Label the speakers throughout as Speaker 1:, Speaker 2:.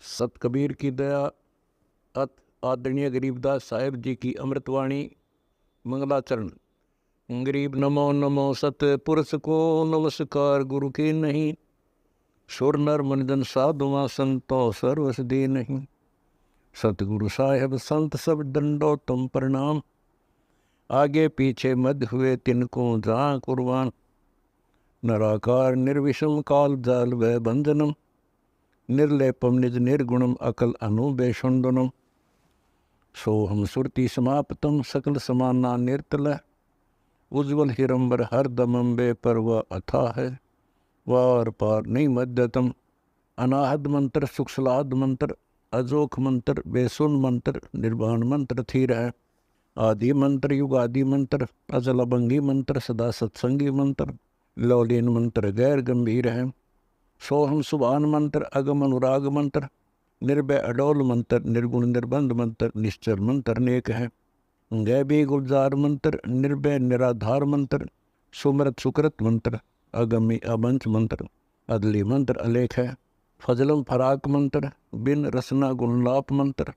Speaker 1: सत कबीर की दया अत आदरणीय गरीबदास साहेब जी की अमृतवाणी मंगलाचरण। गरीब नमो नमो सत पुरुष को नमस्कार गुरु के नहीं, सुर नर मनजन साधुआ संतो सर्वस दे नहीं। सतगुरु साहेब संत सब दंडो तुम प्रणाम, आगे पीछे मध्य हुए तिनको जहाँ कुर्बान। नराकार निर्विषम काल जाल व बंधनम, निर्लेपम निज निर्गुणम अकल अनुबेषुंडनम। सोहम सुरति समाप्तम सकल समाना निर्तल, उज्ज्वल हिरंबर हर दमम बे पर वह अथा है, वार पार नहीं मध्यतम। अनाहद मंत्र सुखसलाद मंत्र, अजोख मंत्र बेसुन मंत्र, निर्वाण मंत्र थीर है। आदि मंत्र युगादि मंत्र, अजल अभंगी मंत्र, सदा सत्संगी मंत्र, लौलीन मंत्र गैर गंभीर है। सोहम सुभान मंत्र, अगम अनुराग मंत्र, निर्भय अडोल मंत्र, निर्गुण निर्बंध मंत्र, निश्चर मंत्र अनेक है। गैबी गुलजार मंत्र, निर्भय निराधार मंत्र, सुमरत सुकृत मंत्र, अगमी अबंच मंत्र, अदली मंत्र अलेख है। फजलम फराक मंत्र, बिन रसना गुणलाप मंत्र,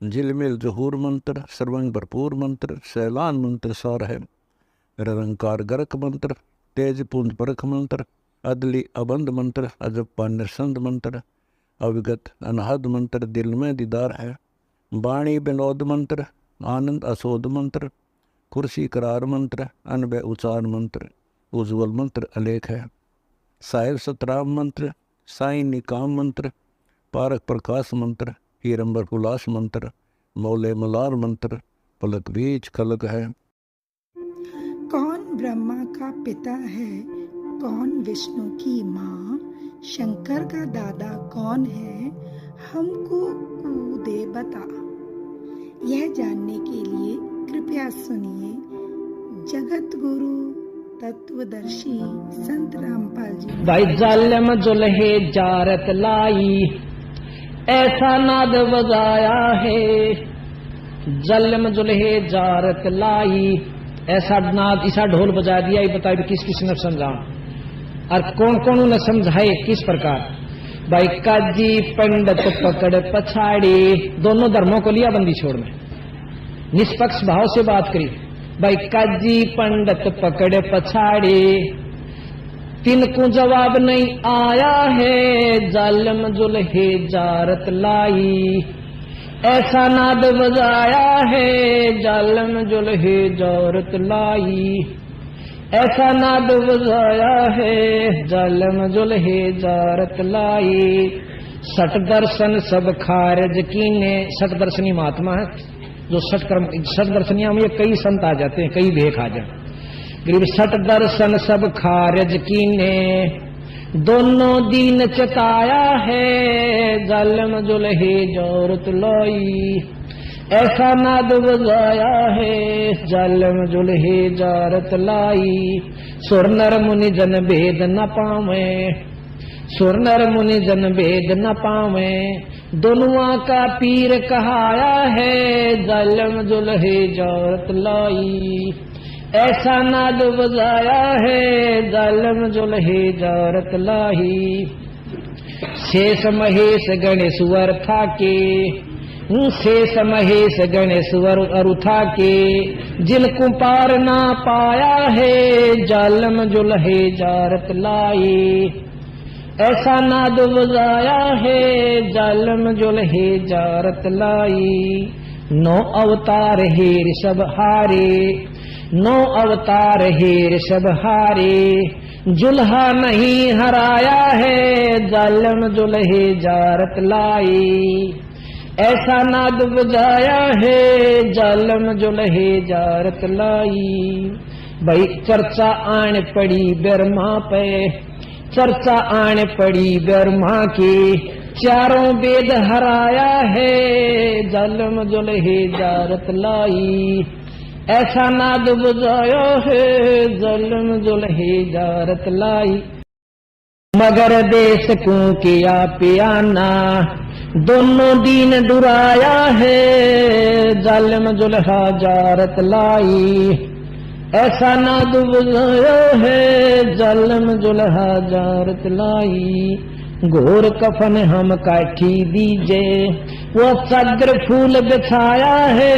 Speaker 1: झिलमिल जहूर मंत्र, सर्वंग भरपूर मंत्र, सैलान मंत्र सार है। निरंकार गरक मंत्र, तेज पुंज परख मंत्र, अदली अबंध मंत्र, अजप्पा निरसंद मंत्र, अविगत अनहद मंत्र, दिल में दीदार है। वाणी विनोद मंत्र, आनंद असोद मंत्र, कुर्सी करार मंत्र, अनबय उचार मंत्र, उज्ज्वल मंत्र अलेख है। साहिब सतराम मंत्र, साई निकाम मंत्र, पारक प्रकाश मंत्र, हीरंबर हुलास मंत्र, मौले मलार मंत्र, पलक बीज खलक है।
Speaker 2: कौन ब्रह्मा का पिता है, कौन विष्णु की माँ, शंकर का दादा कौन है, हमको दे बता। यह जानने के लिए कृपया सुनिए जगत गुरु तत्वदर्शी संत रामपाल जी।
Speaker 3: भाई जालिम जुल्हे जारत लाई, ऐसा नाद बजाया है। जालिम जुल्हे जारत लाई, ऐसा नाद ऐसा ढोल बजा दिया। ये बताए किस किस ने समझा और कौन कौन ने समझाए किस प्रकार। भाई काजी पंडित पकड़ पछाड़ी, दोनों धर्मों को लिया बंदी छोड़ में, निष्पक्ष भाव से बात करी। भाई काजी पंडित पकड़ पछाड़ी, तिनको जवाब नहीं आया है। जालिम जुल्हे जारत लाई, ऐसा नाद बजाया है। जालिम जुल्हे जारत लाई, ऐसा नाद बजाया है। जालिम जुल्हे जारत लाई, सठ दर्शन सब खारिज कीने। सठ दर्शनी महात्मा है जो सठ दर्शनिया में कई संत आ जाते हैं, कई भेख आ जाते। गरीब सठ दर्शन सब खारिज कीने, दोनों दीन चताया है। जालिम जुल्हे जारत लाई, ऐसा नाद बजाया है। जालिम जुल्हे जारत लाई, सुर नर मुनि जन भेद न पावे। सुर नर मुनि जन भेद न पावे, दोनुआ का पीर कहाया है। जालिम जुल्हे जारत लाई, ऐसा नाद बजाया है। जालिम जुल्हे जारत लाई, शेष महेश गणेश वर था के। शेष महेश गणेश वर अरुथा के, जिनको पार ना पाया है। जालिम जुल्हे जारत लाई, ऐसा नाद बजाया है। जालिम जुल्हे जारत लाई, नौ अवतार हेर सब हारे। नौ अवतार हेर सब हारे, जुल्हा नहीं हराया है। जालिम जुल्हे जारत लाई, ऐसा नाद बजाया है। जालिम जुल्हे जारत लाई, भाई चर्चा आन पड़ी ब्रह्मा पे। चर्चा आन पड़ी ब्रह्मा की, चारों वेद हराया है। जालिम जुल्हे जारत लाई, ऐसा नाद बजाया है। जालिम जुल्हे जारत लाई, मगर देश को किया पियाना, दोनों दीन डुराया है। जालिम जुल्हा जारत लाई, ऐसा नाद बजाया है। जालिम जुल्हा जारत लाई, घोर कफन हम काठी दीजे, वो चादर फूल बिछाया है,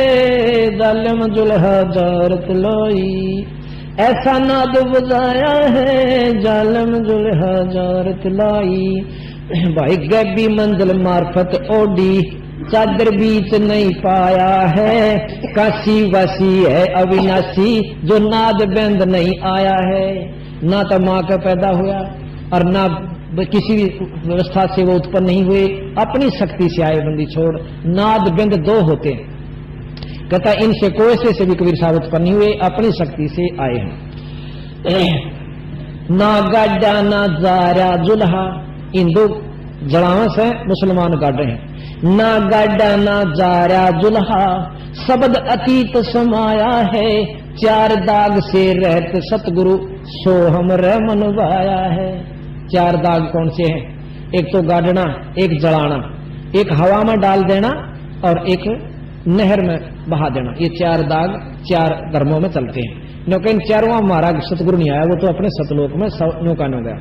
Speaker 3: जालिम जुल्हा जारत लाई। ऐसा नाद बजाया है, जालिम जुल्हा जारत लाई। भाई गैबी मंजिल मार्फत ओडी, चादर बीच नहीं पाया है। काशी वासी है अविनाशी, जो नाद बेंद नहीं आया है। ना तो माँ का पैदा हुआ और ना किसी भी व्यवस्था से वो उत्पन्न नहीं हुए, अपनी शक्ति से आए। बंदी छोड़, नाद बिंद दो होते हैं। कहता इनसे कोई से भी कबीर साहब उत्पन्न नहीं हुए, अपनी शक्ति से आए हैं। ना गाड़ा ना जारा जुल्हा, इन दो जड़ावस है मुसलमान गाड़े हैं। ना गाड़ा ना जारा जुल्हा, शब्द अतीत समाया है। चार दाग से रहते सतगुरु, सो हम मनवाया है। चार दाग कौन से हैं? एक तो गाड़ना, एक जलाना, एक हवा में डाल देना और एक नहर में बहा देना। ये चार दाग चार धर्मों में चलते हैं। लेकिन चारों हमारा सतगुरु नहीं आया, वो तो अपने सतलोक में नौका न गया।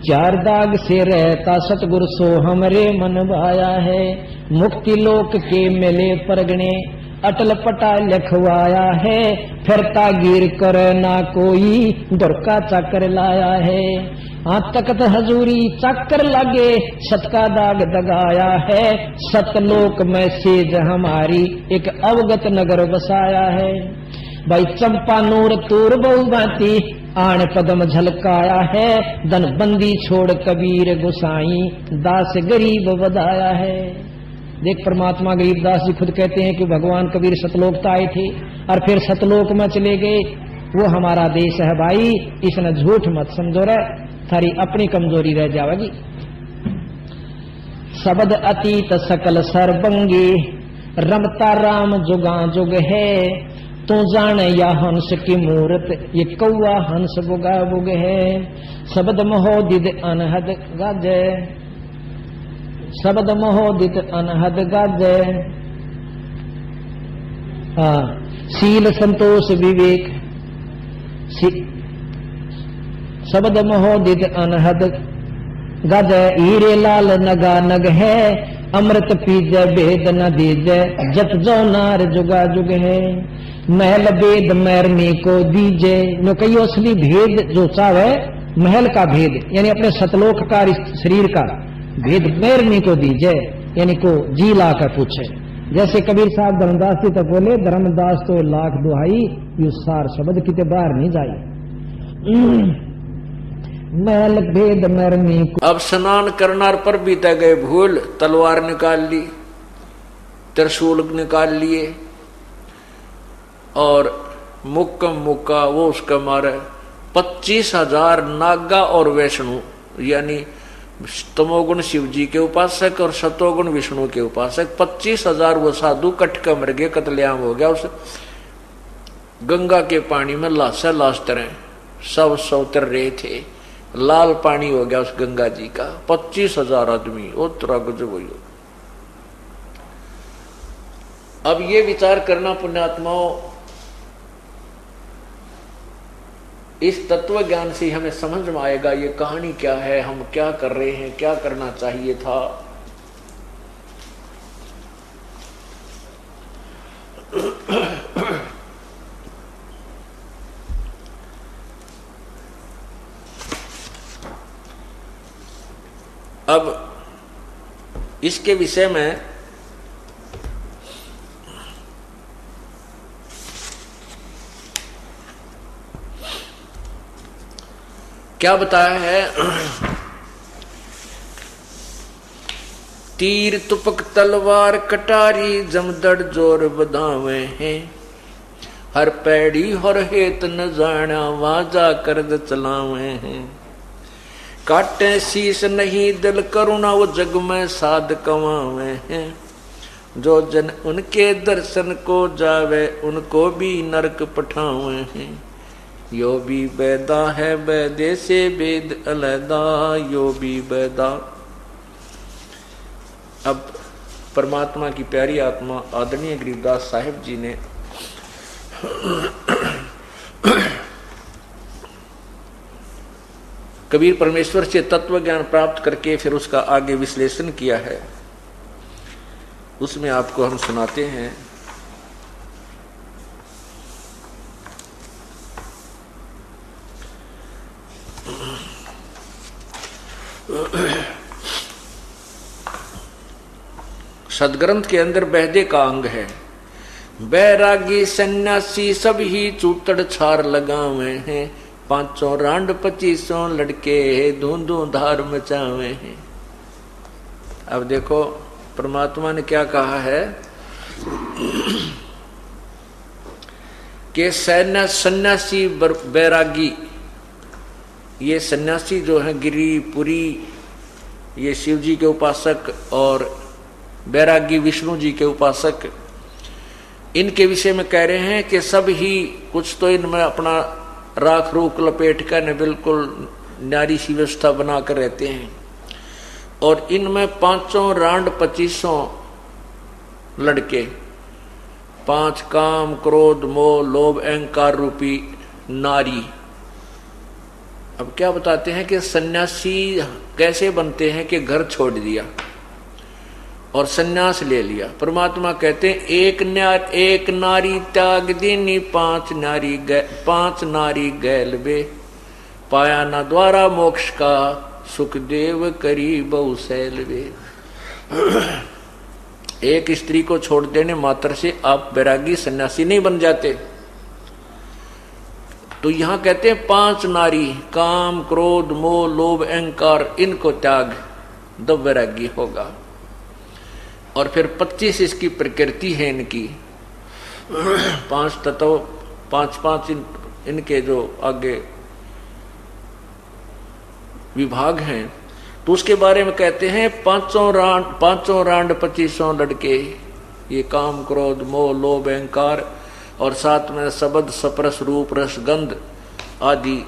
Speaker 3: चार दाग से रहता सतगुरु, सो हमरे मन भाया है। मुक्ति लोक के मिले परगणे, अटल पटा लिखवाया है। फिरता गिर कर ना कोई, दुर्का चाकर लाया है। तकत हजूरी चाकर लगे, सत का दाग दगाया है। सतलोक में सेज हमारी, एक अवगत नगर बसाया है। भाई चंपा नूर तूर बहु भांति, आण पदम झलकाया है। धन बंदी छोड़ कबीर गुसाई, दास गरीब बधाया है। देख परमात्मा गरीबदास जी खुद कहते हैं कि भगवान कबीर सतलोक तो आए थे और फिर सतलोक में चले गए। वो हमारा देश है भाई, इसने झूठ मत समझो रे, थारी अपनी कमजोरी रह जाएगी। शब्द अतीत सकल सरबंगी, रमता राम जुगा जुग है। तू जाने या हंस की मूर्त, ये कौआ हंस बुगा बुग है। शब्द महोदित अनहद गाजे, शब्द महोदित अनहद गाजे। शील संतोष विवेक, शब्द महोदित अनहद गज। हीरे लाल नगा नग है, अमृत पीजे भेद न दीजे। जत जो नार जुगा जुग है, महल भेद मैरने को दीजे। नो कई असली भेद जो चाहे, महल का भेद यानी अपने सतलोक का शरीर का भेद मैरने को दीजे, यानी को जी ला कर पूछे। जैसे कबीर साहब धर्मदास जी तो बोले, धर्मदास तो लाख दुहाई, यू सार शब्द किते बाहर नहीं जाए। महल भेद मरने को।
Speaker 1: अब स्नान करनार पर बीते गए भूल, तलवार निकाल ली, त्रिशूल निकाल लिए और मुक्कम मुक्का वो उसका मारे 25,000 नागा और वैष्णु, यानी तमोगुण शिव जी के उपासक और सतोगुण विष्णु के उपासक 25,000 वो साधु कट के मर गए, कत्लेआम हो गया। उस गंगा के पानी में लाशा लाश तरह सब उतर रहे थे, लाल पानी हो गया उस गंगा जी का। 25,000 आदमी उतरा गजब हुई। अब ये विचार करना पुण्यात्माओं, इस तत्व ज्ञान से हमें समझ में आएगा ये कहानी क्या है, हम क्या कर रहे हैं, क्या करना चाहिए था। अब इसके विषय में क्या बताया है? तीर तुपक तलवार कटारी, जमदड़ जोर बधावे हैं। हर पैड़ी हर हेत न जाना, वहां जाकर चलावे हैं। काटे शीश नहीं दिल करुणा, वो जग में साध कमावे हैं। जो जन उनके दर्शन को जावे, उनको भी नरक पठावे हैं। यो भी बैदा है बैदे से वेद अलैदा, यो भी बैदा। अब परमात्मा की प्यारी आत्मा आदरणीय गरीबदास साहिब जी ने कबीर परमेश्वर से तत्व ज्ञान प्राप्त करके फिर उसका आगे विश्लेषण किया है, उसमें आपको हम सुनाते हैं। सदग्रंथ के अंदर बहदे का अंग है। बैरागी सन्यासी सब ही चूतड़ छार लगावे हैं, 500 रांड 2500 लड़के धूंधू धार मचावे हैं। अब देखो परमात्मा ने क्या कहा है कि सन्यासी बैरागी, ये सन्यासी जो है गिरिपुरी, ये शिव जी के उपासक, और बैरागी विष्णु जी के उपासक, इनके विषय में कह रहे हैं कि सब ही कुछ तो इनमें अपना राख रूख लपेट कर बिल्कुल न्यारी सी व्यवस्था बनाकर रहते हैं, और इनमें 500 रांड 2500 लड़के, 5 काम क्रोध मोह लोभ अहंकार रूपी नारी। अब क्या बताते हैं कि सन्यासी कैसे बनते हैं कि घर छोड़ दिया और सन्यास ले लिया। परमात्मा कहते हैं एक नारी त्याग दीनी, 5 नारी गैल बे, पाया ना द्वारा मोक्ष का, सुखदेव करी बहु सैल बे। एक स्त्री को छोड़ देने मात्र से आप बैरागी सन्यासी नहीं बन जाते। तो यहां कहते हैं 5 नारी, काम क्रोध मोह लोभ अहंकार, इनको त्याग दो बैरागी होगा। और फिर 25 इसकी प्रकृति है इनकी, 5 तत्व, 5 इनके जो आगे विभाग हैं, तो उसके बारे में कहते हैं 500 रांड 2500 लड़के, ये काम क्रोध मोह लोभ अहंकार, और साथ में शब्द सप्रस रूप रस गंध आदि।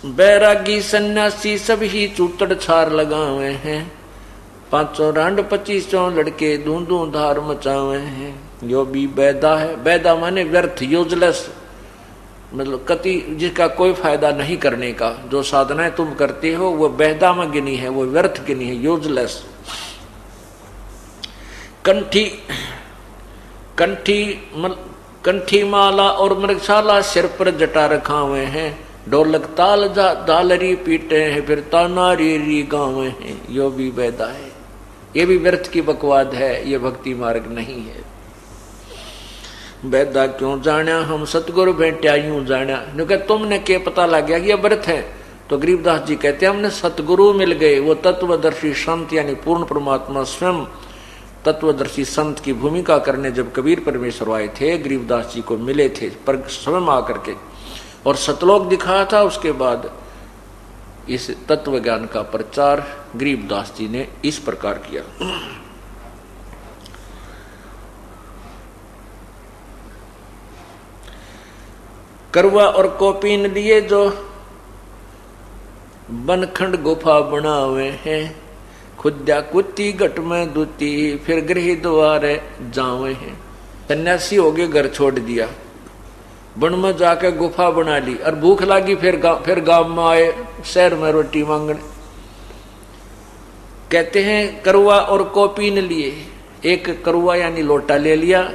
Speaker 1: बैरागी सन्यासी सब ही चूतड़ छार लगावे हैं, 500 रांड 2500 लड़के धूंधू धार मचावे हैं। जो भी बैदा है, बैदा माने व्यर्थ, यूजलेस, मतलब कति जिसका कोई फायदा नहीं करने का, जो साधनाएं तुम करते हो वो बैदा में गिनी है, वो व्यर्थ गिनी है, यूजलेस। कंठी माला और मृगशाला सिर पर जटा रखा हुए हैं, ढोलक ताल दालरी पीटे हैं, फिर तानारी री गावे हैं। यो भी बैदा है, ये भी व्यर्थ की बकवाद है, ये भक्ति मार्ग नहीं है। बैदा क्यों जाना हम सतगुरु भेंट्या यूं जाना, क्योंकि तुमने के पता लग गया कि ये व्यर्थ है। तो गरीबदास जी कहते हैं हमने सतगुरु मिल गए, वो तत्वदर्शी संत यानी पूर्ण परमात्मा स्वयं तत्वदर्शी संत की भूमिका करने जब कबीर परमेश्वर आए थे, गरीबदास जी को मिले थे पर स्वयं आकर के, और सतलोक दिखाया था। उसके बाद इस तत्व ज्ञान का प्रचार गरीबदास जी ने इस प्रकार किया। करवा और कोपीन लिए जो बनखंड गुफा बनावे हैं, खुद्या कुत्ती गट में दूती, फिर गृह द्वारे जावे हैं। सन्यासी हो गए, घर छोड़ दिया, वन में जाके गुफा बना ली, और भूख लगी फिर गांव में आए शहर में रोटी मांगने। कहते हैं करुआ और कोपीन लिए, एक करुआ यानी लोटा ले लिया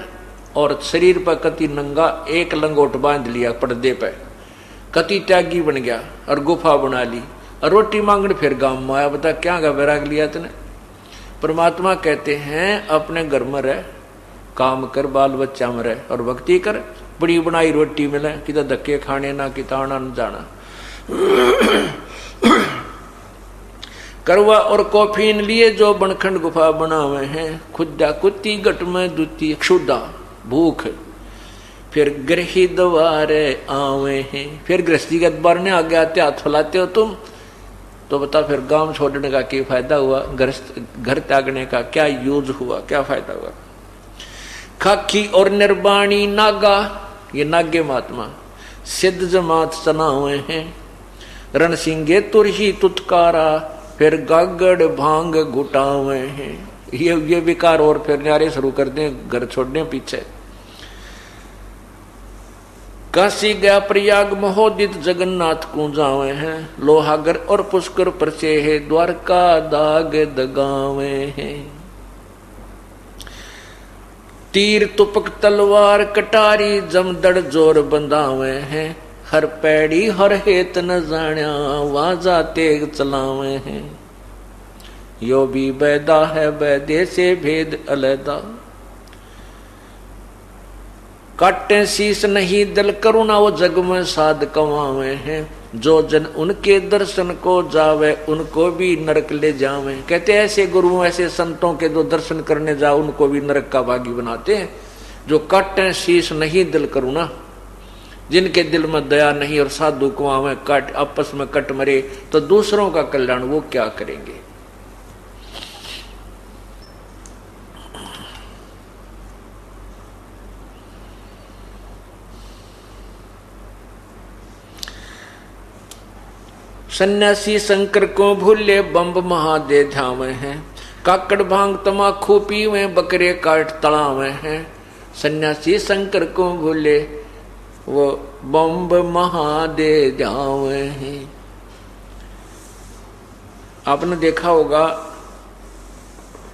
Speaker 1: और शरीर पर कति नंगा एक लंगोट बांध लिया पर्दे पे, कति त्यागी बन गया और गुफा बना ली, और रोटी मांगने फिर गांव में आया। बता क्या का वैराग लिया तूने। परमात्मा कहते हैं अपने घर में रह, काम कर, बाल बच्चा में रह और भक्ति कर, बड़ी बनाई रोटी मिले, किधर धक्के खाने ना किताना न जाना। करवा और कोफीन लिए जो बनखंड गुफा बनावे हैं, खुदा कुत्ती गट में दूती, क्षुदा भूख, फिर गृही द्वारे आवे हैं। फिर गृहस्थी के द्वार ने आगे आते हाथ फैलाते हो तुम, तो बता फिर गांव छोड़ने का क्या फायदा हुआ, घर त्यागने का क्या यूज हुआ, क्या फायदा हुआ। खाकी और निर्वाणी नागा, ये नागे महात्मा सिद्ध जमात चना हुए हैं। रणसिंगे तुरही तुतकारा, फिर गागड़ भांग घुटावे हैं। ये विकार और फिर न्यारे शुरू कर दें घर छोड़ने पीछे। काशी गया प्रयाग महोदित जगन्नाथ को जावे हैं, लोहागर और पुष्कर परचे है, द्वारका दाग दगावे हैं। तीर तुपक तलवार कटारी जमदड़ जोर बंधावे हैं, हर पैड़ी हर हेत न जाण्या वाजा तेग चलावे हैं। यो भी बैदा है बैदे से भेद अलैदा, काटे शीस नहीं दल करुणा वो जग में साध कमावे हैं। जो जन उनके दर्शन को जावे उनको भी नरक ले जावे। कहते ऐसे गुरुओं ऐसे संतों के जो दर्शन करने जाओ उनको भी नरक का भागी बनाते हैं। जो काटे शीस नहीं दिल करुणा, जिनके दिल में दया नहीं और साधु को आवे काट आपस में कट मरे, तो दूसरों का कल्याण वो क्या करेंगे। सन्यासी शंकर को भूले बम्ब महादे झावे हैं, काकड़ भांग तमाखू पीवे बकरे काट तड़ावे हैं। सन्यासी शंकर को भूले वो बम्ब महादे जावे हैं। आपने देखा होगा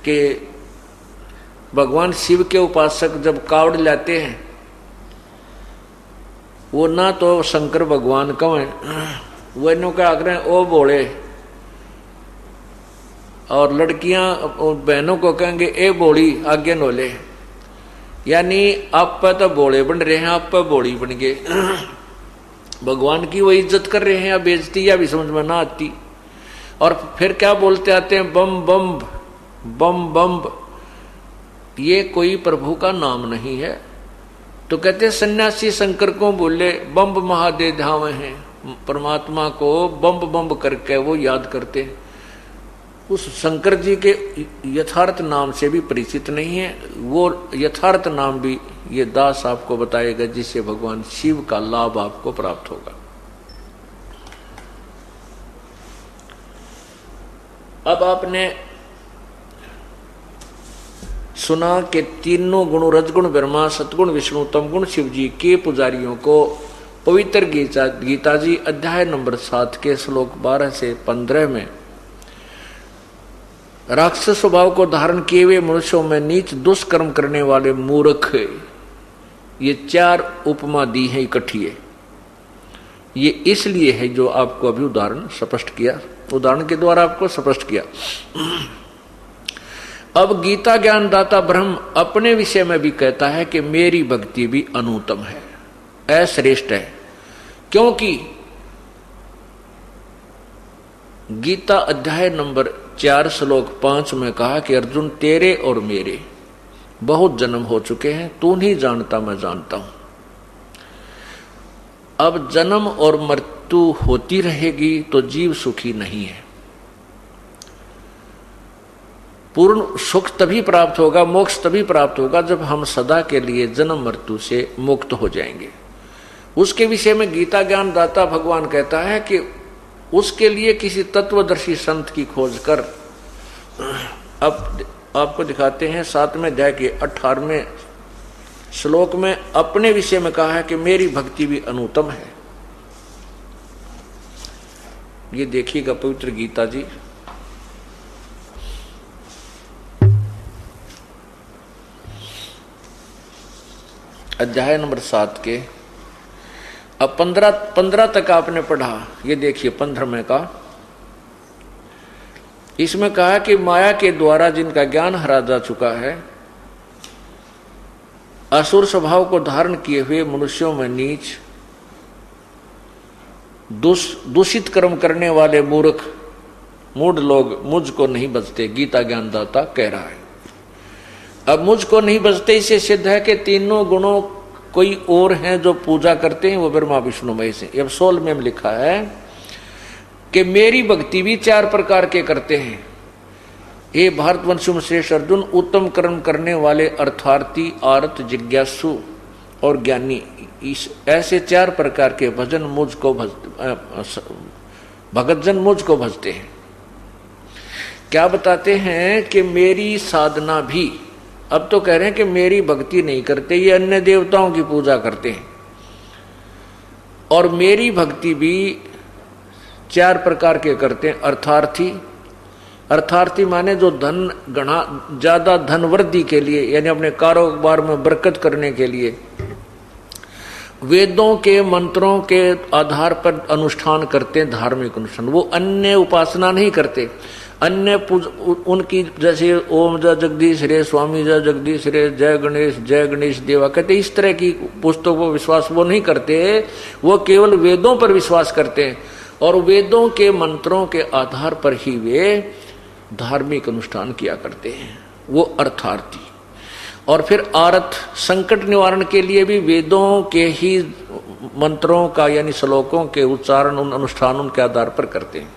Speaker 1: कि भगवान शिव के उपासक जब कावड़ लाते हैं, वो ना तो शंकर भगवान कहें, वो इन्हों क्या आग्रह ओ बोले, और लड़कियां बहनों को कहेंगे ए बोली आगे नोले। यानी आप पे तो बोले बन रहे हैं, आप पे बोली बन गए। भगवान की वो इज्जत कर रहे हैं या बेइज्जती, या भी समझ में ना आती। और फिर क्या बोलते आते हैं बम बम बम बम। ये कोई प्रभु का नाम नहीं है। तो कहते सन्यासी शंकर को बोले बम्ब महादे धावे हैं, परमात्मा को बम्ब बम्ब करके वो याद करते हैं। उस शंकर जी के यथार्थ नाम से भी परिचित नहीं है। वो यथार्थ नाम भी ये दास आपको बताएगा, जिससे भगवान शिव का लाभ आपको प्राप्त होगा। अब आपने सुना कि तीनों गुण रजगुण ब्रह्मा, सतगुण विष्णु, तमगुण शिव जी के पुजारियों को पवित्र गीता जी अध्याय नंबर 7 के श्लोक 12 से 15 में राक्षस स्वभाव को धारण किए हुए मनुष्यों में नीच दुष्कर्म करने वाले मूर्ख, ये 4 उपमा दी है इकट्ठी है। ये इसलिए है जो आपको अभी उदाहरण स्पष्ट किया, उदाहरण के द्वारा आपको स्पष्ट किया। अब गीता ज्ञान दाता ब्रह्म अपने विषय में भी कहता है कि मेरी भक्ति भी अनुत्तम है, अश्रेष्ठ है। क्योंकि गीता अध्याय नंबर 4 श्लोक 5 में कहा कि अर्जुन तेरे और मेरे बहुत जन्म हो चुके हैं, तू नहीं जानता मैं जानता हूं। अब जन्म और मृत्यु होती रहेगी तो जीव सुखी नहीं है। पूर्ण सुख तभी प्राप्त होगा, मोक्ष तभी प्राप्त होगा जब हम सदा के लिए जन्म मृत्यु से मुक्त हो जाएंगे। उसके विषय में गीता ज्ञान दाता भगवान कहता है कि उसके लिए किसी तत्वदर्शी संत की खोज कर। अब आपको दिखाते हैं 7वें अध्याय के 18वें श्लोक में अपने विषय में कहा है कि मेरी भक्ति भी अनुत्तम है। ये देखिएगा पवित्र गीता जी अध्याय नंबर 7 के अब 15 तक आपने पढ़ा। ये देखिए 15वें का, इसमें कहा कि माया के द्वारा जिनका ज्ञान हरा जा चुका है, असुर स्वभाव को धारण किए हुए मनुष्यों में नीच दूषित कर्म करने वाले मूर्ख मूढ़ लोग मुझको नहीं बचते, गीता ज्ञानदाता कह रहा है। अब मुझको नहीं बचते, इससे सिद्ध है कि तीनों गुणों कोई और हैं जो पूजा करते हैं, वो ब्रह्मा विष्णु महेश है। अब 16 में लिखा है कि मेरी भक्ति भी 4 प्रकार के करते हैं। हे भारतवंशु श्रेष्ठ अर्जुन, उत्तम कर्म करने वाले अर्थार्थी, आर्त, जिज्ञासु और ज्ञानी, इस ऐसे 4 प्रकार के भजन मुझको भगतजन मुझको भजते हैं। क्या बताते हैं कि मेरी साधना भी, अब तो कह रहे हैं कि मेरी भक्ति नहीं करते, ये अन्य देवताओं की पूजा करते हैं। और मेरी भक्ति भी 4 प्रकार के करते हैं। अर्थार्थी, अर्थार्थी माने जो धन गणा ज्यादा धन वृद्धि के लिए, यानी अपने कारोबार में बरकत करने के लिए वेदों के मंत्रों के आधार पर अनुष्ठान करते हैं, धार्मिक अनुष्ठान। वो अन्य उपासना नहीं करते, अन्य उनकी जैसे ओम जय जगदीश रे, स्वामी जय जगदीश रे, जय गणेश देवा कहते, इस तरह की पुस्तकों पर विश्वास वो नहीं करते। वो केवल वेदों पर विश्वास करते हैं और वेदों के मंत्रों के आधार पर ही वे धार्मिक अनुष्ठान किया करते हैं, वो अर्थार्थी। और फिर आर्थ, संकट निवारण के लिए भी वेदों के ही मंत्रों का यानी श्लोकों के उच्चारण उन अनुष्ठानों के आधार पर करते हैं।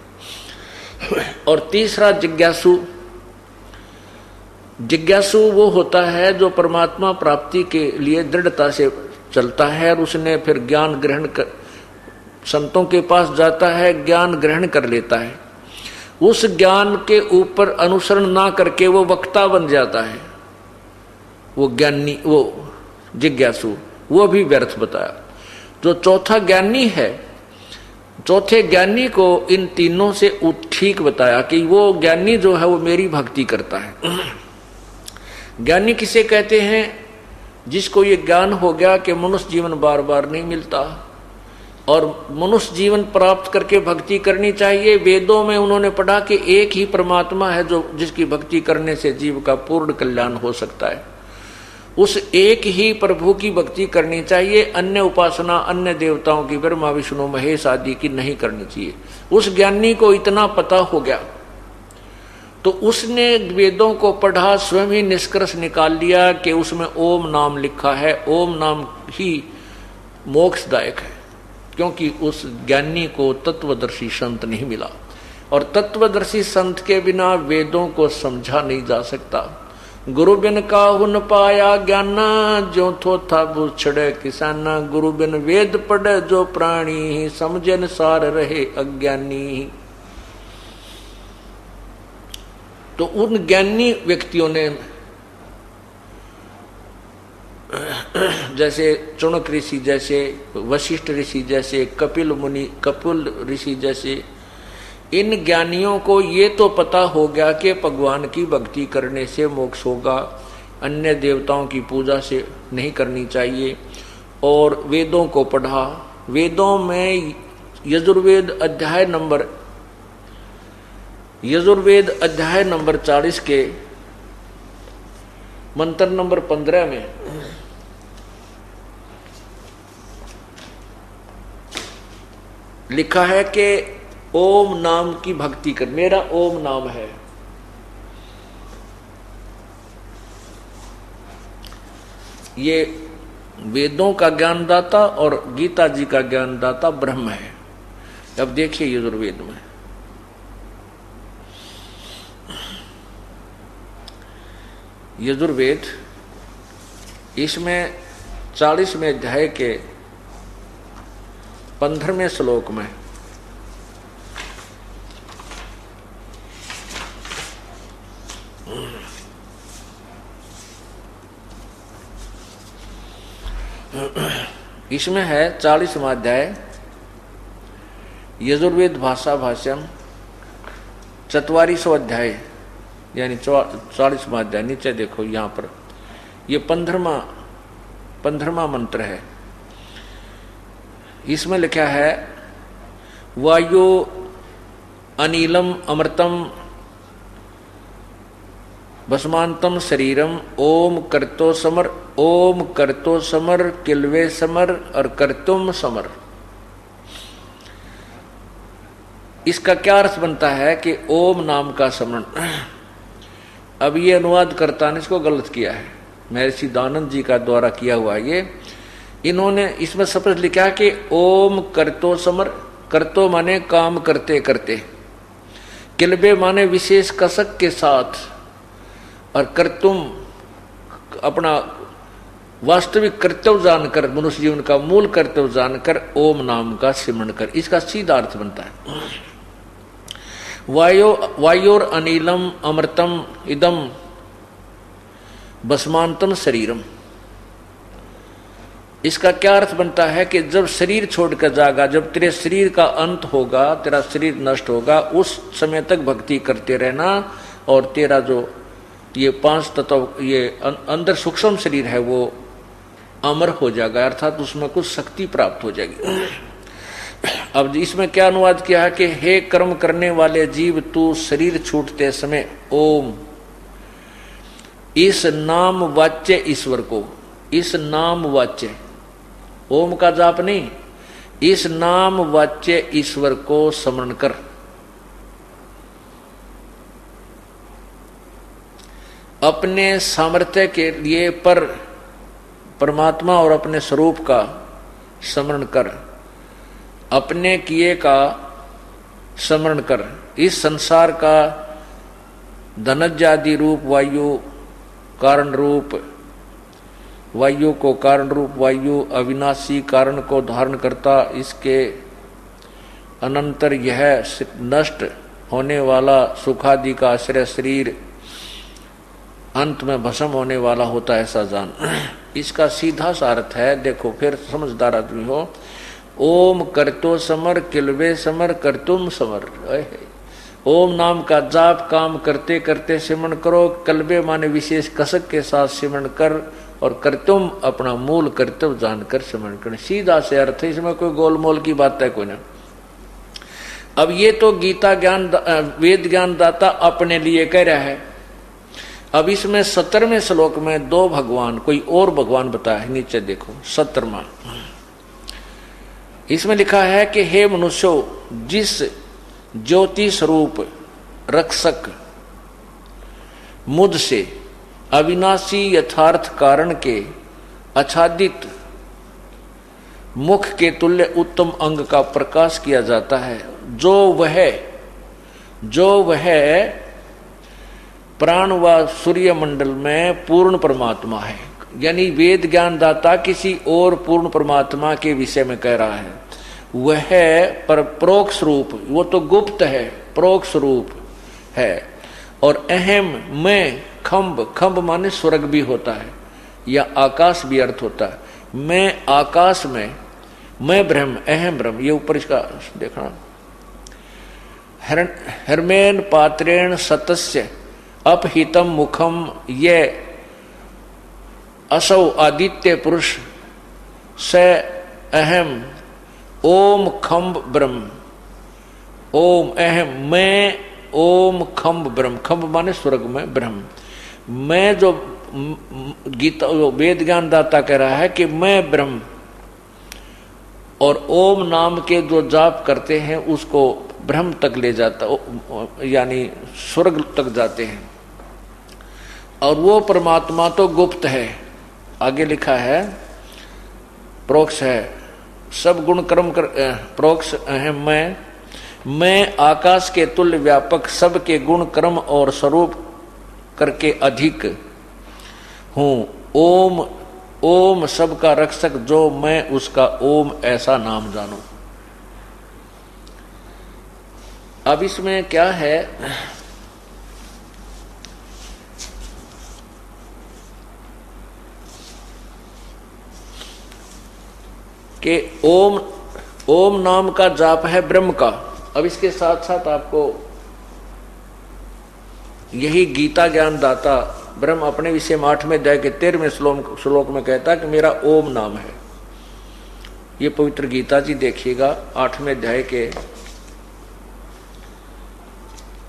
Speaker 1: और तीसरा जिज्ञासु, जिज्ञासु वो होता है जो परमात्मा प्राप्ति के लिए दृढ़ता से चलता है और उसने फिर ज्ञान ग्रहण कर, संतों के पास जाता है, ज्ञान ग्रहण कर लेता है। उस ज्ञान के ऊपर अनुसरण ना करके वो वक्ता बन जाता है, वो ज्ञानी, वो जिज्ञासु, वो भी व्यर्थ बताया। जो चौथा ज्ञानी है, चौथे ज्ञानी को इन तीनों से ठीक बताया कि वो ज्ञानी जो है वो मेरी भक्ति करता है। ज्ञानी किसे कहते हैं? जिसको ये ज्ञान हो गया कि मनुष्य जीवन बार बार नहीं मिलता और मनुष्य जीवन प्राप्त करके भक्ति करनी चाहिए। वेदों में उन्होंने पढ़ा कि एक ही परमात्मा है जो जिसकी भक्ति करने से जीव का पूर्ण कल्याण हो सकता है। उस एक ही प्रभु की भक्ति करनी चाहिए, अन्य उपासना अन्य देवताओं की, ब्रह्मा विष्णु महेश आदि की नहीं करनी चाहिए। उस ज्ञानी को इतना पता हो गया तो उसने वेदों को पढ़ा, स्वयं ही निष्कर्ष निकाल लिया कि उसमें ओम नाम लिखा है, ओम नाम ही मोक्षदायक है, क्योंकि उस ज्ञानी को तत्वदर्शी संत नहीं मिला और तत्वदर्शी संत के बिना वेदों को समझा नहीं जा सकता। गुरु बिन काहू न पाया ज्ञाना, जो थो था बुछड़े किसाना। गुरु बिन वेद पढ़े जो प्राणी, समझे न सार रहे अज्ञानी। तो उन ज्ञानी व्यक्तियों ने जैसे चुनक ऋषि जैसे, वशिष्ठ ऋषि जैसे, कपिल ऋषि जैसे, इन ज्ञानियों को ये तो पता हो गया कि भगवान की भक्ति करने से मोक्ष होगा, अन्य देवताओं की पूजा से नहीं करनी चाहिए। और वेदों को पढ़ा, वेदों में यजुर्वेद अध्याय नंबर 40 के मंत्र नंबर 15 में लिखा है कि ओम नाम की भक्ति कर, मेरा ओम नाम है। ये वेदों का ज्ञानदाता और गीता जी का ज्ञानदाता ब्रह्म है। अब देखिए यजुर्वेद में यजुर्वेद, इसमें 40वें अध्याय के 15वें श्लोक में इसमें है 40वां अध्याय यजुर्वेद भाषा भाष्यम 44वां अध्याय यानी 40वां अध्याय। नीचे देखो यहाँ पर ये 15वां मंत्र है। इसमें लिखा है वायु अनिलम अमृतम भस्मांतम शरीरम ओम करतो समर, ओम करतो समर किलवे समर और करतुम समर। इसका क्या अर्थ बनता है कि ओम नाम का स्मरण। अब ये अनुवाद करता ने इसको गलत किया है, महर्षि दानंद जी का द्वारा किया हुआ ये। इन्होंने इसमें शब्द लिखा कि ओम करतो समर, करतो माने काम करते करते, किलबे माने विशेष कसक के साथ, और कर्तुम अपना वास्तविक कर्तव्य जानकर, मनुष्य जीवन का मूल कर्तव्य जानकर ओम नाम का सिमरण कर। इसका सीधा अर्थ बनता है वायोर अनिलम अमृतम इदम भस्मांतम शरीरम। इसका क्या अर्थ बनता है कि जब शरीर छोड़कर जाएगा, जब तेरे शरीर का अंत होगा, तेरा शरीर नष्ट होगा, उस समय तक भक्ति करते रहना और तेरा जो ये 5 तत्व, ये अंदर सूक्ष्म शरीर है वो अमर हो जाएगा, अर्थात उसमें कुछ शक्ति प्राप्त हो जाएगी। अब इसमें क्या अनुवाद किया है कि हे कर्म करने वाले जीव, तू शरीर छूटते समय ओम, इस नाम वाच्य ईश्वर को, इस नाम वाच्य, ओम का जाप नहीं, इस नाम वाच्य ईश्वर को स्मरण कर। अपने सामर्थ्य के लिए पर परमात्मा और अपने स्वरूप का स्मरण कर, अपने किए का स्मरण कर। इस संसार का धनजादि रूप वायु, कारण रूप वायु को कारण रूप वायु, अविनाशी कारण को धारण करता, इसके अनंतर यह नष्ट होने वाला सुखादि का आश्रय शरीर अंत में भस्म होने वाला होता है, ऐसा जान। इसका सीधा सा अर्थ है, देखो फिर समझदार आदमी हो, ओम करतो समर किलवे समर करतुम समर। ओम नाम का जाप काम करते करते सिमरण करो, कलबे माने विशेष कसक के साथ सिमरण कर, और करतुम अपना मूल कर्तव्य जानकर सिमरण कर। सीधा से अर्थ है, इसमें कोई गोलमोल की बात है कोई ना। अब ये तो गीता ज्ञान वेद ज्ञान दाता अपने लिए कह रहा है। अब इसमें 17वें श्लोक में 2 भगवान, कोई और भगवान बताया है, नीचे देखो 17वां। इसमें लिखा है कि हे मनुष्यो, जिस ज्योति स्वरूप रक्षक मुझ से अविनाशी यथार्थ कारण के आच्छादित मुख के तुल्य उत्तम अंग का प्रकाश किया जाता है, जो वह प्राण व सूर्य मंडल में पूर्ण परमात्मा है। यानी वेद ज्ञान दाता किसी और पूर्ण परमात्मा के विषय में कह रहा है। वह पर प्रोक्ष रूप, वो तो गुप्त है, प्रोक्ष रूप है। और अहम मैं खम्ब, खम्ब माने स्वर्ग भी होता है या आकाश भी अर्थ होता है। मैं आकाश में, मैं ब्रह्म, अहम ब्रह्म, ये ऊपर इसका देखना। हरमेन पात्रेण सतस्य अपहितम मुखम ये असौ आदित्य पुरुष स अहम ओम खम्ब ब्रह्म। ओम अहम मैं, ओम खम्ब ब्रह्म, खम्ब माने स्वर्ग में ब्रह्म। मैं जो गीता वेद ज्ञान दाता कह रहा है कि मैं ब्रह्म, और ओम नाम के जो जाप करते हैं उसको ब्रह्म तक ले जाता, यानी स्वर्ग तक जाते हैं। और वो परमात्मा तो गुप्त है, आगे लिखा है प्रोक्ष है, सब गुण कर्म कर प्रोक्ष है। मैं आकाश के तुल्य व्यापक, सबके गुण कर्म और स्वरूप करके अधिक हूँ। ओम, ओम सबका रक्षक जो मैं, उसका ओम ऐसा नाम जानू। अब इसमें क्या है कि ओम, ओम नाम का जाप है ब्रह्म का। अब इसके साथ साथ आपको यही गीता ज्ञान दाता ब्रह्म अपने विषय में 8वें अध्याय के 13वें श्लोक में कहता है कि मेरा ओम नाम है। ये पवित्र गीता जी देखिएगा 8वें अध्याय के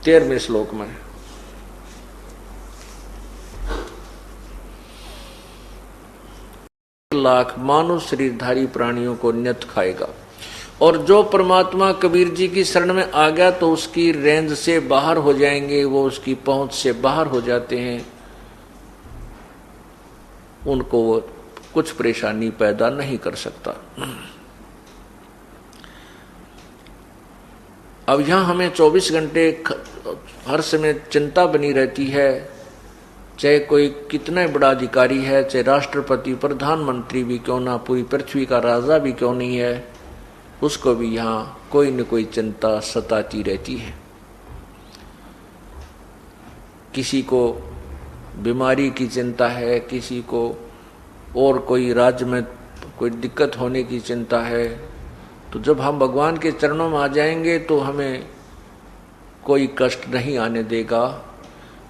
Speaker 1: 13वें श्लोक में। लाख मानव शरीरधारी प्राणियों को नियत खाएगा। और जो परमात्मा कबीर जी की शरण में आ गया तो उसकी रेंज से बाहर हो जाएंगे, वो उसकी पहुंच से बाहर हो जाते हैं, उनको वो कुछ परेशानी पैदा नहीं कर सकता। अब यहां हमें 24 घंटे हर समय चिंता बनी रहती है, चाहे कोई कितना बड़ा अधिकारी है, चाहे राष्ट्रपति प्रधानमंत्री भी क्यों ना, पूरी पृथ्वी का राजा भी क्यों नहीं है, उसको भी यहाँ कोई न कोई चिंता सताती रहती है। किसी को बीमारी की चिंता है, किसी को और कोई राज्य में कोई दिक्कत होने की चिंता है, तो जब हम भगवान के चरणों में आ जाएंगे तो हमें कोई कष्ट नहीं आने देगा।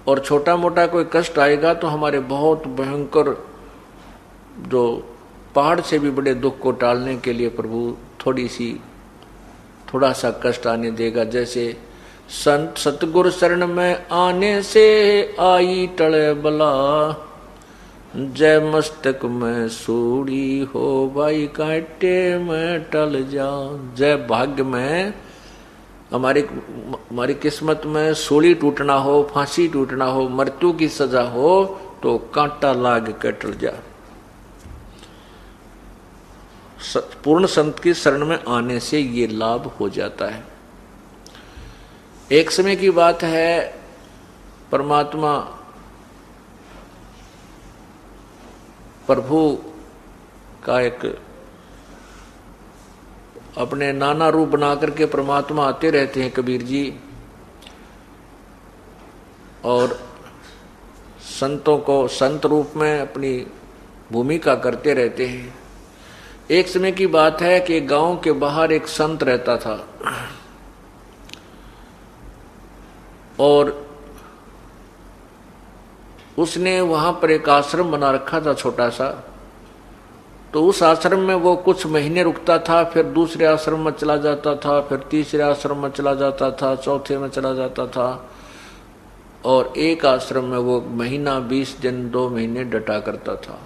Speaker 1: और छोटा मोटा कोई कष्ट आएगा तो हमारे बहुत भयंकर जो पहाड़ से भी बड़े दुख को टालने के लिए प्रभु थोड़ा सा कष्ट आने देगा। जैसे संत सतगुरु शरण में आने से आई टले बला, जय मस्तक में सूड़ी हो भाई कांटे में टल जा। जय भाग्य में हमारी किस्मत में सूली टूटना हो, फांसी टूटना हो, मृत्यु की सजा हो तो कांटा लाग के टल जा। पूर्ण संत की शरण में आने से ये लाभ हो जाता है। एक समय की बात है, परमात्मा प्रभु का एक अपने नाना रूप बना करके परमात्मा आते रहते हैं कबीर जी, और संतों को संत रूप में अपनी भूमिका करते रहते हैं। एक समय की बात है कि गांव के बाहर एक संत रहता था और उसने वहां पर एक आश्रम बना रखा था छोटा सा। तो उस आश्रम में वो कुछ महीने रुकता था, फिर दूसरे आश्रम में चला जाता था, फिर तीसरे आश्रम में चला जाता था, चौथे में चला जाता था, और एक आश्रम में वो महीना 20 दिन 2 महीने डटा करता था,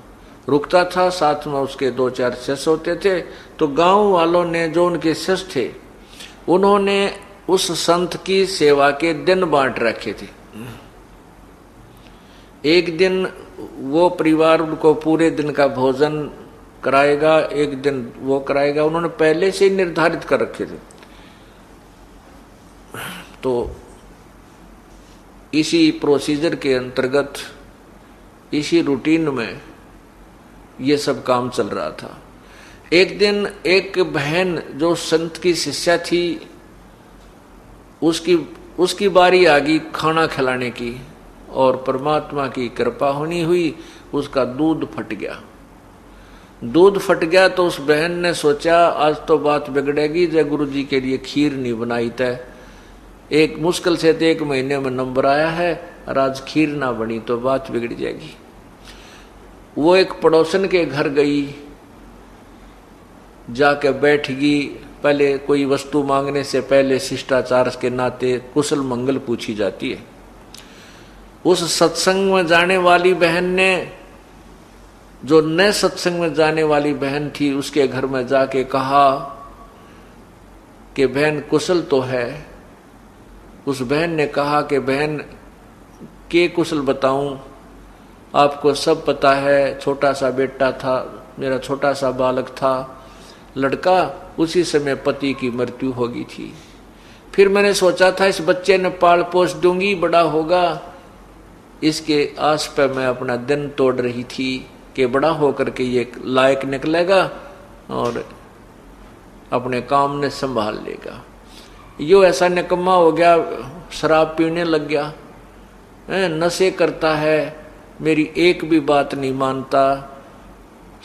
Speaker 1: रुकता था। साथ में उसके 2-4 शिष्य होते थे। तो गांव वालों ने, जो उनके शिष्य थे, उन्होंने उस संत की सेवा के दिन बांट रखे थे। एक दिन वो परिवार उनको पूरे दिन का भोजन कराएगा, एक दिन वो कराएगा, उन्होंने पहले से ही निर्धारित कर रखे थे। तो इसी प्रोसीजर के अंतर्गत, इसी रूटीन में ये सब काम चल रहा था। एक दिन एक बहन जो संत की शिष्या थी, उसकी बारी आ गई खाना खिलाने की, और परमात्मा की कृपा होनी हुई, उसका दूध फट गया। दूध फट गया तो उस बहन ने सोचा आज तो बात बिगड़ेगी, जय गुरु जी के लिए खीर नहीं बनाई तय। एक मुश्किल से 1 महीने में नंबर आया है, और आज खीर ना बनी तो बात बिगड़ जाएगी। वो एक पड़ोसन के घर गई, जाके बैठ गई। पहले कोई वस्तु मांगने से पहले शिष्टाचार के नाते कुशल मंगल पूछी जाती है। उस सत्संग में जाने वाली बहन ने, जो नए सत्संग में जाने वाली बहन थी, उसके घर में जाके कहा कि बहन कुशल तो है। उस बहन ने कहा कि बहन के कुशल बताऊं, आपको सब पता है, छोटा सा बेटा था, मेरा छोटा सा बालक था, लड़का, उसी समय पति की मृत्यु हो गई थी। फिर मैंने सोचा था इस बच्चे ने पाल पोस दूंगी, बड़ा होगा, इसके आस पर मैं अपना दिन तोड़ रही थी कि बड़ा होकर के ये लायक निकलेगा और अपने काम ने संभाल लेगा। यो ऐसा निकम्मा हो गया, शराब पीने लग गया, नशे करता है, मेरी एक भी बात नहीं मानता,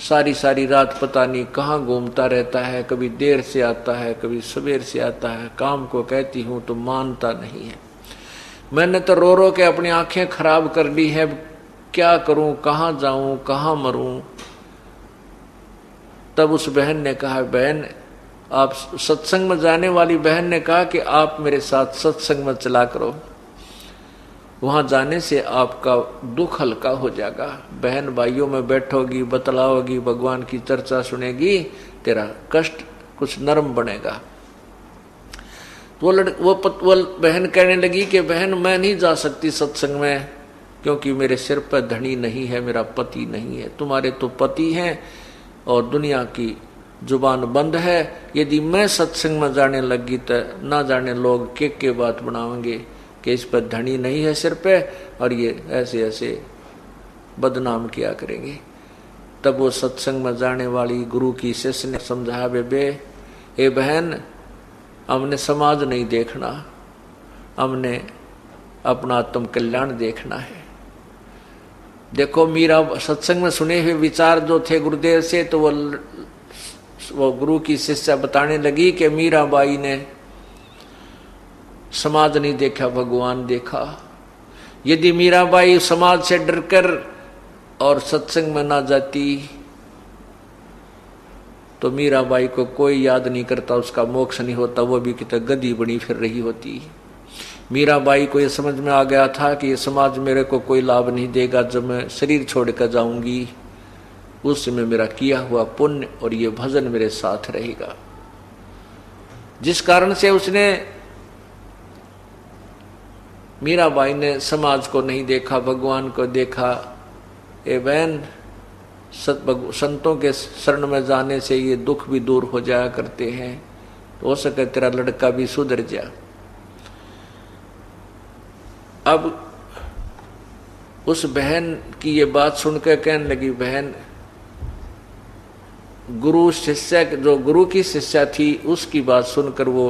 Speaker 1: सारी सारी रात पता नहीं कहाँ घूमता रहता है, कभी देर से आता है, कभी सवेर से आता है, काम को कहती हूँ तो मानता नहीं है। मैंने तो रो रो के अपनी आंखें खराब कर ली है, क्या करूं, कहाँ जाऊं, कहाँ मरूं। तब उस बहन ने कहा, बहन आप सत्संग में जाने वाली बहन ने कहा कि आप मेरे साथ सत्संग में चला करो, वहां जाने से आपका दुख हल्का हो जाएगा। बहन भाइयों में बैठोगी, बतलाओगी, भगवान की चर्चा सुनेगी, तेरा कष्ट कुछ नरम बनेगा। वो बहन कहने लगी कि बहन मैं नहीं जा सकती सत्संग में, क्योंकि मेरे सिर पर धनी नहीं है, मेरा पति नहीं है। तुम्हारे तो पति हैं और दुनिया की जुबान बंद है। यदि मैं सत्संग में जाने लगी तो ना जाने लोग के बात बनाएंगे कि इस पर धनी नहीं है सिर पे, और ये ऐसे ऐसे बदनाम किया करेंगे। तब वो सत्संग में जाने वाली गुरु की शिष्य ने समझाया, बेबे ए बहन, हमने समाज नहीं देखना, हमने अपना आत्म कल्याण देखना है। देखो मीरा सत्संग में सुने हुए विचार जो थे गुरुदेव से, तो वो गुरु की शिष्या बताने लगी कि मीराबाई ने समाज नहीं देखा, भगवान देखा। यदि मीराबाई समाज से डरकर और सत्संग में ना जाती तो मीराबाई को कोई याद नहीं करता, उसका मोक्ष नहीं होता, वो भी कितने गधी बनी फिर रही होती। मीराबाई को ये समझ में आ गया था कि ये समाज मेरे को कोई लाभ नहीं देगा, जब मैं शरीर छोड़कर जाऊंगी उस समय मेरा किया हुआ पुण्य और ये भजन मेरे साथ रहेगा। जिस कारण से उसने मीराबाई ने समाज को नहीं देखा, भगवान को देखा। ए बहन, संतों के शरण में जाने से ये दुख भी दूर हो जाया करते हैं, तो हो सके तेरा लड़का भी सुधर जा। अब उस बहन की ये बात सुनकर कहने लगी, बहन गुरु शिष्या, जो गुरु की शिष्या थी उसकी बात सुनकर वो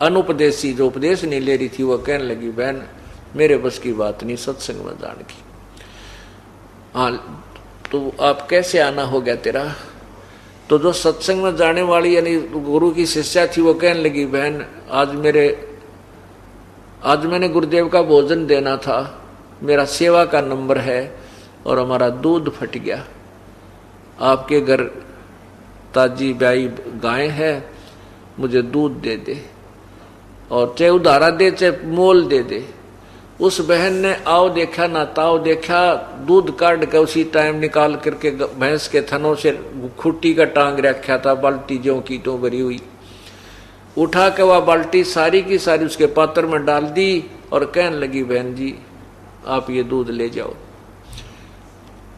Speaker 1: अनुपदेशी जो उपदेश नहीं ले रही थी, वो कहने लगी, बहन मेरे बस की बात नहीं सत्संग में जाने की। हाँ, तो आप कैसे आना हो गया तेरा? तो जो सत्संग में जाने वाली यानी गुरु की शिष्या थी वो कहने लगी, बहन आज मैंने गुरुदेव का भोजन देना था, मेरा सेवा का नंबर है और हमारा दूध फट गया। आपके घर ताजी ब्याई गाय है, मुझे दूध दे दे और चाहे उधारा दे चाहे मोल दे दे। उस बहन ने आओ देखा ना ताओ देखा, दूध काट के उसी टाइम निकाल करके भैंस के थनों से खुट्टी का टांग रखा था, बाल्टी ज्यों कीटों भरी हुई, उठा के वह बाल्टी सारी की सारी उसके पात्र में डाल दी और कहने लगी, बहन जी आप ये दूध ले जाओ।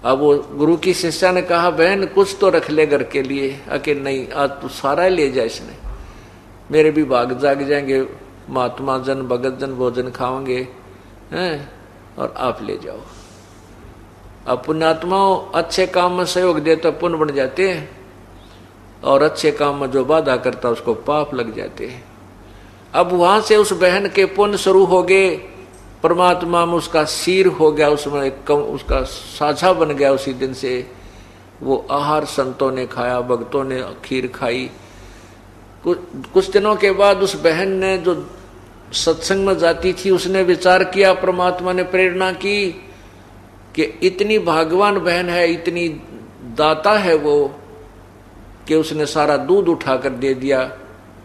Speaker 1: अब वो गुरु की शिष्या ने कहा, बहन कुछ तो रख ले घर के लिए। अके नहीं, आज तो सारा ही ले जाए इसने, मेरे भी भाग जाग जाएंगे, महात्मा जन भगत जन भोजन खाएंगे हैं, और आप ले जाओ। अब पुण्यात्माओं अच्छे काम में सहयोग दे तो पुण्य बन जाते हैं, और अच्छे काम में जो बाधा करता उसको पाप लग जाते हैं। अब वहां से उस बहन के पुण्य शुरू हो गए, परमात्मा में उसका सिर हो गया, उसमें उसका साझा बन गया। उसी दिन से वो आहार संतों ने खाया, भक्तों ने खीर खाई। कुछ दिनों के बाद उस बहन ने जो सत्संग में जाती थी, उसने विचार किया, परमात्मा ने प्रेरणा की कि इतनी भाग्यवान बहन है, इतनी दाता है वो, कि उसने सारा दूध उठाकर दे दिया।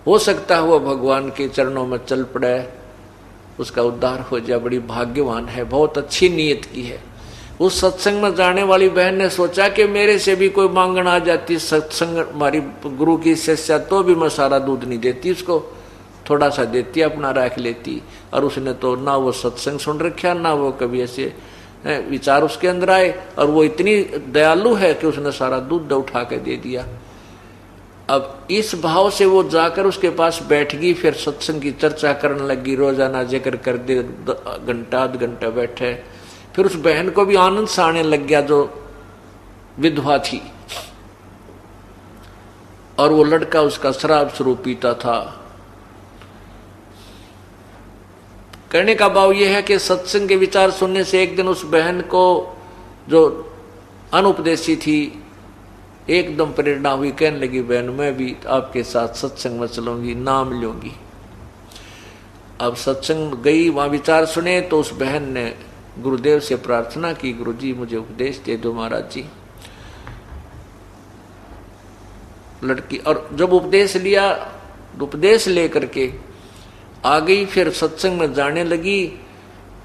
Speaker 1: हो सकता है वो भगवान के चरणों में चल पड़े, उसका उद्धार हो जाए, बड़ी भाग्यवान है, बहुत अच्छी नीयत की है। उस सत्संग में जाने वाली बहन ने सोचा कि मेरे से भी कोई मांगन आ जाती सत्संग, हमारी गुरु की शिष्या, तो भी मैं सारा दूध नहीं देती उसको, थोड़ा सा देती, अपना रख लेती। और उसने तो ना वो सत्संग सुन रखा, ना वो कभी ऐसे विचार उसके अंदर आए, और वो इतनी दयालु है कि उसने सारा दूध उठा के दे दिया। अब इस भाव से वो जाकर उसके पास बैठ गई, फिर सत्संग की चर्चा करने लगी, रोजाना जिक्र कर दे, घंटा आध घंटा बैठे। फिर उस बहन को भी आनंद सा आने लग गया जो विधवा थी, और वो लड़का उसका शराब स्वरूप पीता था। कहने का भाव यह है कि सत्संग के विचार सुनने से एक दिन उस बहन को जो अनुपदेशी थी एकदम प्रेरणा हुई, कहने लगी, बहन मैं भी आपके साथ सत्संग में चलूंगी, नाम लूंगी। अब सत्संग गई, वहां विचार सुने, तो उस बहन ने गुरुदेव से प्रार्थना की, गुरुजी मुझे उपदेश दे दो महाराज जी। लड़की और जब उपदेश लिया, उपदेश लेकर के आ गई, फिर सत्संग में जाने लगी।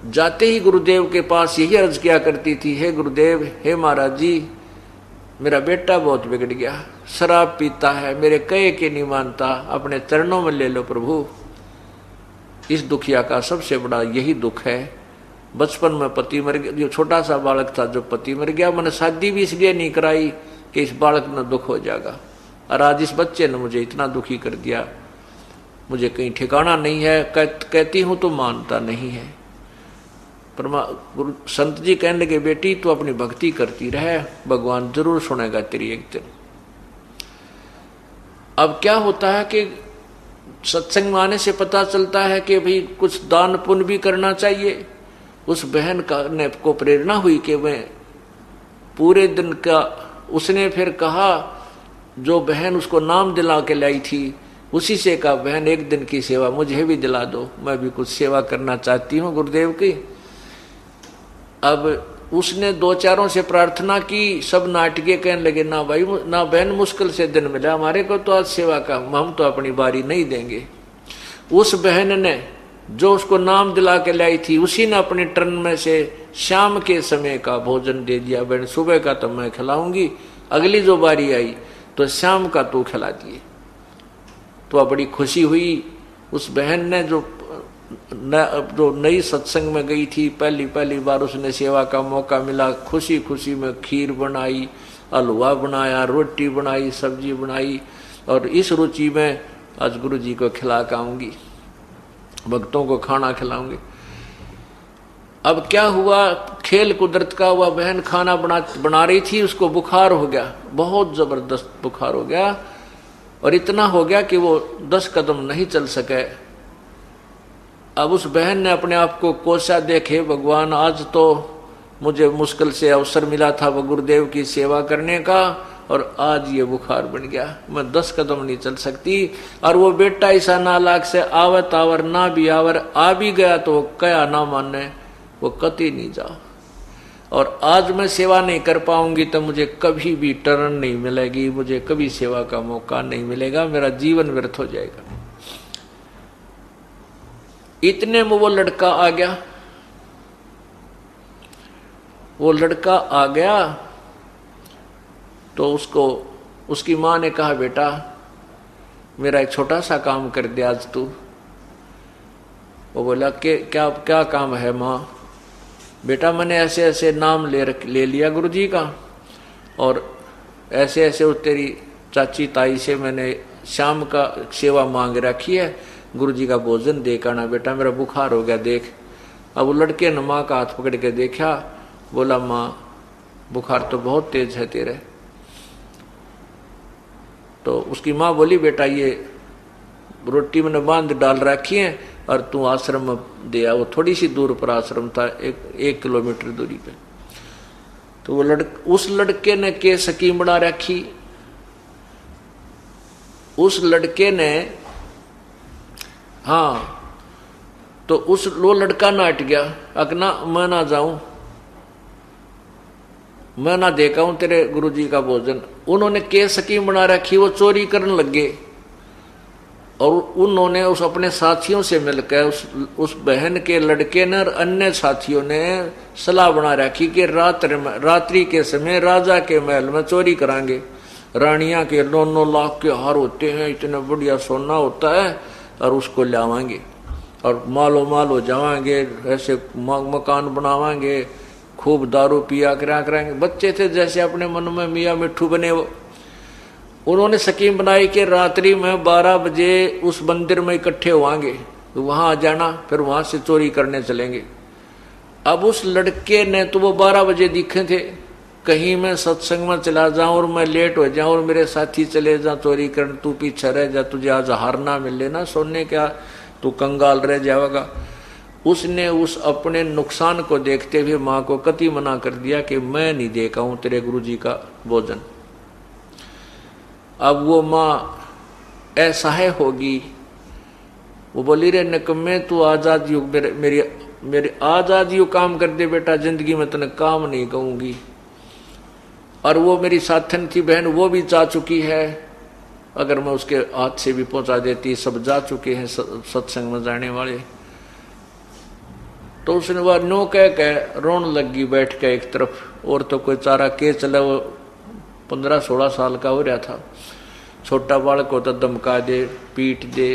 Speaker 1: जाते ही गुरुदेव के पास यही अर्ज किया करती थी, हे गुरुदेव, हे महाराज जी, मेरा बेटा बहुत बिगड़ गया, शराब पीता है, मेरे कहे के नहीं मानता, अपने चरणों में ले लो प्रभु। इस दुखिया का सबसे बड़ा यही दुख है। बचपन में पति मर गया, जो छोटा सा बालक था जो पति मर गया, मैंने शादी भी इसलिए नहीं कराई कि इस बालक में दुख हो जाएगा, और आज इस बच्चे ने मुझे इतना दुखी कर दिया, मुझे कहीं ठिकाना नहीं है, कहती हूं तो मानता नहीं है। गुरु संत जी कहने लगे, बेटी तू अपनी भक्ति करती रहे, भगवान जरूर सुनेगा तेरी एक दिन। अब क्या होता है कि सत्संग में आने से पता चलता है कि भाई कुछ दान पुण्य भी करना चाहिए, उस बहन का ने को प्रेरणा हुई कि मैं पूरे दिन का, उसने फिर कहा जो बहन उसको नाम दिला के लाई थी उसी से कहा, बहन एक दिन की सेवा मुझे भी दिला दो, मैं भी कुछ सेवा करना चाहती हूँ गुरुदेव की। अब उसने दो चारों से प्रार्थना की, सब नाटकीय कहने लगे, ना भाई ना बहन, मुश्किल से दिन मिला हमारे को तो आज सेवा का, हम तो अपनी बारी नहीं देंगे। उस बहन ने जो उसको नाम दिला के लाई थी उसी ने अपने टर्न में से शाम के समय का भोजन दे दिया, बहन सुबह का तो मैं खिलाऊंगी, अगली जो बारी आई तो शाम का तू खिला दिए। तो बड़ी खुशी हुई उस बहन ने, जो नई सत्संग में गई थी, पहली बार उसने सेवा का मौका मिला, खुशी खुशी में खीर बनाई, हलवा बनाया, रोटी बनाई, सब्जी बनाई, और इस रुचि में आज गुरु जी को खिला के आऊंगी, भक्तों को खाना खिलाऊंगी। अब क्या हुआ, खेल कुदरत का हुआ, बहन खाना बना रही थी, उसको बुखार हो गया, बहुत जबरदस्त बुखार हो गया, और इतना हो गया कि वो 10 कदम नहीं चल सके। अब उस बहन ने अपने आप को कोसा, देखे भगवान आज तो मुझे मुश्किल से अवसर मिला था वो गुरुदेव की सेवा करने का, और आज ये बुखार बन गया, मैं 10 कदम नहीं चल सकती। और वो बेटा ऐसा नालायक से आवत आवर ना भी आवर, आ भी गया तो वो कया ना माने, वो कति नहीं जाओ, और आज मैं सेवा नहीं कर पाऊंगी तो मुझे कभी भी टर्न नहीं मिलेगी, मुझे कभी सेवा का मौका नहीं मिलेगा, मेरा जीवन व्यर्थ हो जाएगा। इतने में वो लड़का आ गया, वो लड़का आ गया तो उसको उसकी माँ ने कहा, बेटा मेरा एक छोटा सा काम कर दे आज तू। वो बोला कि क्या क्या काम है माँ? बेटा मैंने ऐसे ऐसे नाम ले लिया गुरुजी का, और ऐसे ऐसे उस तेरी चाची ताई से मैंने शाम का सेवा मांग रखी है, गुरुजी का भोजन दे करना बेटा, मेरा बुखार हो गया देख। अब वो लड़के ने माँ का हाथ पकड़ के देखा, बोला माँ बुखार तो बहुत तेज है तेरे। तो उसकी माँ बोली, बेटा ये रोटी मैंने बांध डाल रखी है और तू आश्रम में दे आ। वो थोड़ी सी दूर पर आश्रम था, एक किलोमीटर दूरी पे। तो वो उस लड़के ने के स्कीम बना रखी, उस लड़के ने, हाँ, तो वो लड़का नाट गया, अकना मैं ना जाऊं, मैं ना देखा हूं तेरे गुरुजी का भोजन। उन्होंने के स्कीम बना रखी, वो चोरी करने लगे, और उन्होंने उस अपने साथियों से मिलकर उस बहन के लड़के ने और अन्य साथियों ने सलाह बना रखी कि रात्रि के समय राजा के महल में चोरी करांगे। रानियां के 9-9 लाख के हार होते हैं, इतना बढ़िया सोना होता है, और उसको लावांगे और मालो माल हो जावांगे, ऐसे मकान बनावांगे, खूब दारू पिया कराएंगे। बच्चे थे जैसे अपने मन में मियाँ मिट्ठू बने। वो उन्होंने स्कीम बनाई कि रात्रि में 12 बजे उस मंदिर में इकट्ठे होंगे, तो वहां आ जाना, फिर वहां से चोरी करने चलेंगे। अब उस लड़के ने तो वो 12 बजे दिखे थे, कहीं मैं सत्संग में चला जाऊं और मैं लेट हो जाऊं और मेरे साथी चले जा चोरी करने, तू पीछे रह जा, तुझे आज हार ना मिले ना सोने क्या, तू कंगाल रह जाएगा। उसने उस अपने नुकसान को देखते हुए माँ को कति मना कर दिया कि मैं नहीं देखा हूं तेरे गुरुजी का भोजन। अब वो माँ असहाय होगी, वो बोली रे निकम्मे तू आजाद युग मेरे आजाद युग काम कर दे बेटा, जिंदगी में तने काम नहीं कहूंगी। और वो मेरी साथन थी बहन, वो भी जा चुकी है, अगर मैं उसके हाथ से भी पहुंचा देती, सब जा चुके हैं सत्संग में जाने वाले। तो उसने वह नो कह रोन लगी बैठ के एक तरफ, और तो कोई चारा के चला। वो 15-16 साल का हो रहा था, छोटा बालक होता, धमका दे, पीट दे,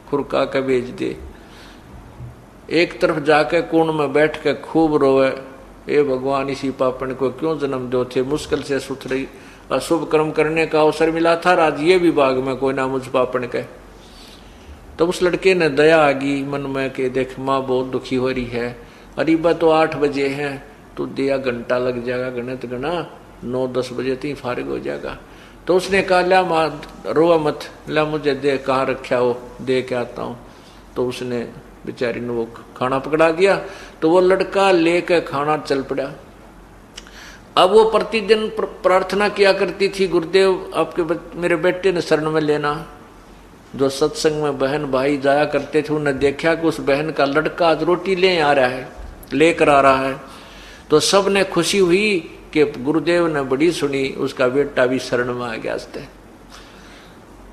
Speaker 1: खुरका के भेज दे। एक तरफ जाके कोण में बैठ के खूब रोवे, ए भगवान इसी पापन को क्यों जन्म दो थे, मुश्किल से सुथरी अशुभ कर्म करने का अवसर मिला था, आज ये भी बाग में कोई ना मुझ पापन के। तो उस लड़के ने दया आ गई मन में कि देख माँ बहुत दुखी हो रही है, अरीबा तो 8 बजे हैं, तो दिया घंटा लग जाएगा, गणित गणा 9-10 बजे तक फारिग हो जाएगा। तो उसने कहा ला माँ रोआ मत, ला मुझे दे, कहाँ रखा हो, दे के आता हूँ। तो उसने बेचारी ने वो खाना पकड़ा दिया। तो वो लड़का लेकर खाना चल पड़ा। अब वो प्रतिदिन प्रार्थना किया करती थी, गुरुदेव आपके मेरे बेटे ने शरण में लेना। जो सत्संग में बहन भाई जाया करते थे उन्हें देखा कि उस बहन का लड़का आज रोटी लेकर आ रहा है। तो सब ने खुशी हुई कि गुरुदेव ने बड़ी सुनी, उसका बेटा भी शरण में आ गया।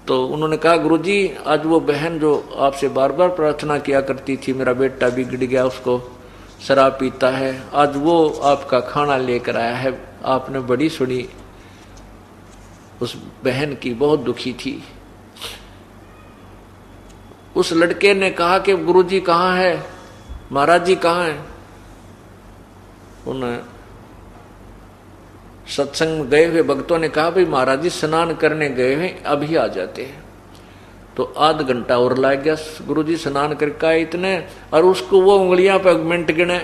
Speaker 1: तो उन्होंने कहा, गुरुजी आज वो बहन जो आपसे बार बार प्रार्थना किया करती थी, मेरा बेटा बिगड़ गया, उसको शराब पीता है, आज वो आपका खाना लेकर आया है। आपने बड़ी सुनी। उस बहन की बहुत दुखी थी। उस लड़के ने कहा कि गुरुजी कहाँ है, महाराज जी कहाँ है। उन्हें सत्संग में गए हुए भक्तों ने कहा, भाई महाराज जी स्नान करने गए हैं, अभी आ जाते हैं। तो आध घंटा और लग गया। गुरुजी स्नान करके आए इतने, और उसको वो उंगलियां पे मिनट गिने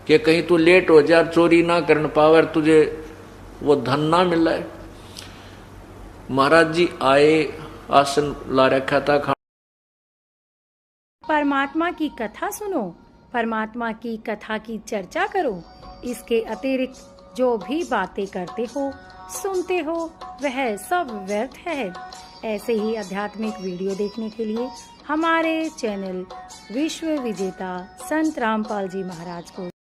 Speaker 1: कि कहीं तू लेट हो जा, चोरी ना कर पावे, तुझे वो धन ना मिला है। महाराज जी आए, आसन ला रखा था।
Speaker 4: परमात्मा की कथा सुनो, परमात्मा की कथा की चर्चा करो। इसके अतिरिक्त जो भी बातें करते हो, सुनते हो, वह सब व्यर्थ है। ऐसे ही आध्यात्मिक वीडियो देखने के लिए हमारे चैनल विश्व विजेता संत रामपाल जी महाराज को